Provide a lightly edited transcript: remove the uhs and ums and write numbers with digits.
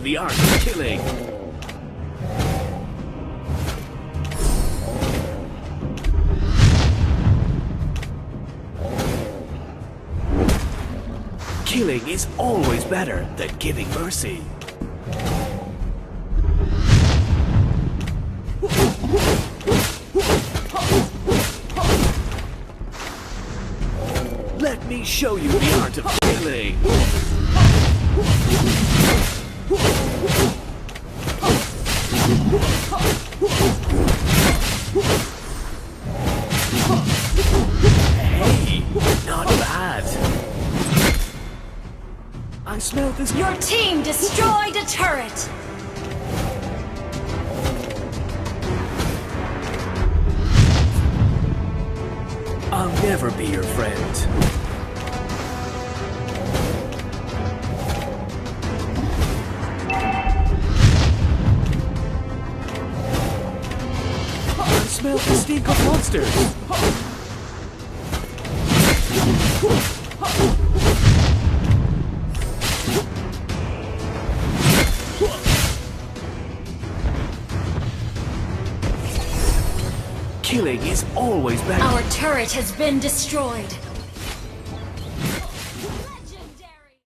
the art of killing. Killing is always better than giving mercy. Let me show you the art of killing. Hey, not bad. I smell this. Your team destroyed a turret! I'll never be your friend. I smell the stink of monsters. Killing is always better. Our turret has been destroyed.